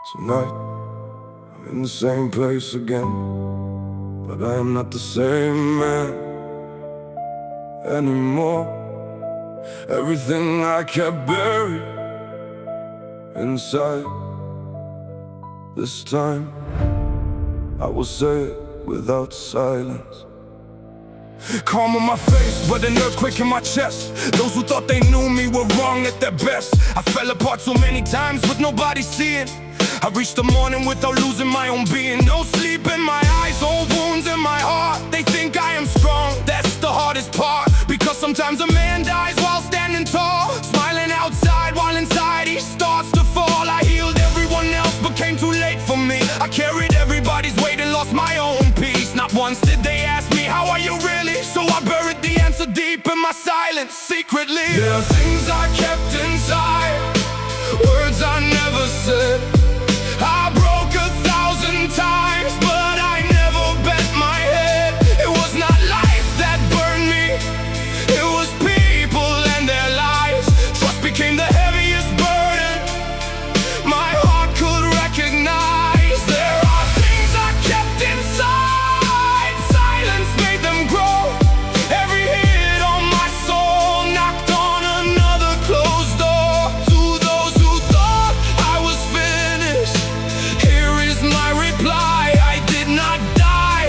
Tonight, I'm in the same place again, but I am not the same man anymore. Everything I kept buried inside, this time I will say it without silence. Calm on my face, but an earthquake in my chest. Those who thought they knew me were wrong at their best. I fell apart so many times with nobody seeing. I reached the morning without losing my own being. No sleep in my eyes, old wounds in my heart. They think I am strong, that's the hardest part. Because sometimes a man dies while standing tall, smiling outside while inside he starts to fall. I healed everyone else but came too late for me. I carried everybody's weight and lost my own peace. Not once did they ask me, how are you really? So I buried the answer deep in my silence, secretly. There are things I kept inside, words I never said. I broke 1,000 times, but I never bent my head. It was not life that burned me, it was people and their lies. Trust became the heaviest burden my heart could recognize. There are things I kept inside, silence made them grow. Every hit on my soul knocked on another closed door. To those who thought I was finished, here is my reply: I did not die,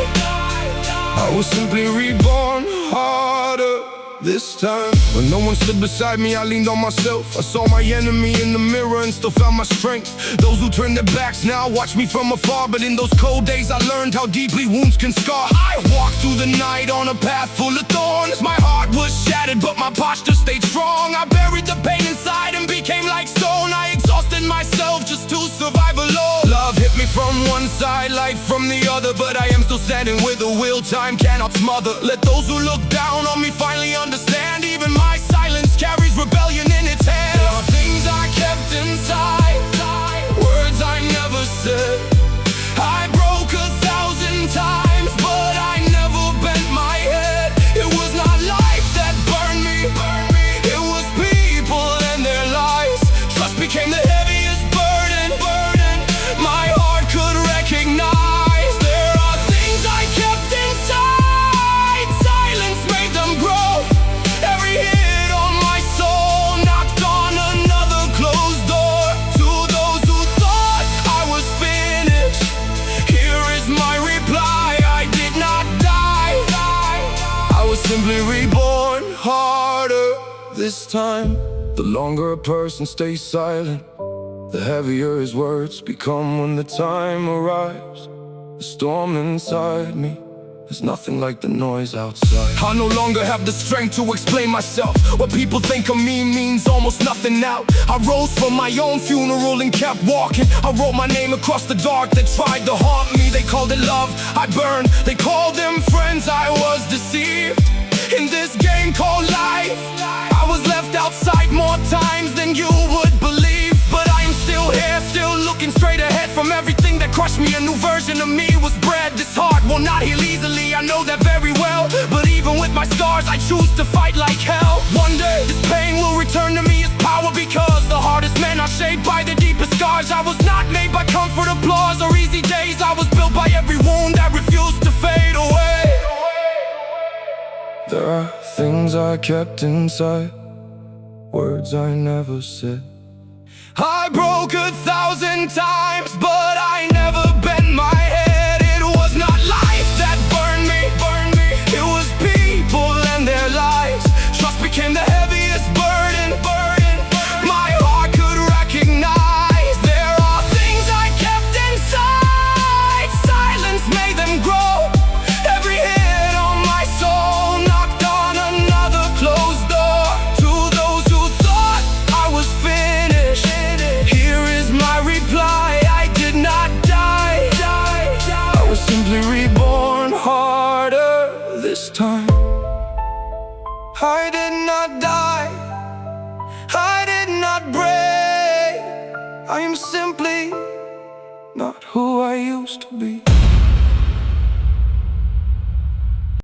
I was simply reborn harder this time. When no one stood beside me, I leaned on myself. I saw my enemy in the mirror and still found my strength. Those who turned their backs now watch me from afar, but in those cold days I learned how deeply wounds can scar. I walked through the night on a path full of thorns. My heart was shattered, but my posture stayed strong. I buried the pain inside and became like stone. I exhausted myself just to survive alone. Love hit me from one side, life from the other, but I am still standing with a will time cannot smother. Let those who look down on me finally understand, even my silence carries rebellion in its hands. There are things I kept inside, words I never said. I broke 1,000 times, but I never bent my head. It was not life that burned me, it was people and their lies. Trust became the heaviest burden my heart could recognize. There are things I kept inside, silence made them grow. Every hit on my soul knocked on another closed door. To those who thought I was finished, here is my reply: I did not die, I was simply reborn harder this time. The longer a person stays silent, the heavier his words become when the time arrives. The storm inside me is nothing like the noise outside. I no longer have the strength to explain myself. What people think of me means almost nothing now. I rose from my own funeral and kept walking. I wrote my name across the dark that tried to haunt me. They called it love, I burned. They called them friends, I was deceived. In this game called life, I was left outside more times than you would believe. But I am still here, still looking straight ahead. From everything that crushed me, a new version of me was bred. This heart will not heal easily, I know that very well. But even with my scars, I choose to fight like hell. One day, this pain will return to me as power, because the hardest men are shaped by the deepest scars. I was not made by comfort, applause, or easy days. I was built by every wound that refused to fade away. There are things I kept inside, words I never said. I broke 1,000 times, but I never bent my head. It was not life that burned me, it was people and their lies. Trust became the heaviest burden my heart could recognize. There are things I kept inside, silence made them grow. Every hit on my soul knocked on another closed door. To those who thought I was finished, here is my reply: I did not die, I was simply reborn harder this time. I did not die, I did not break. I am simply not who I used to be.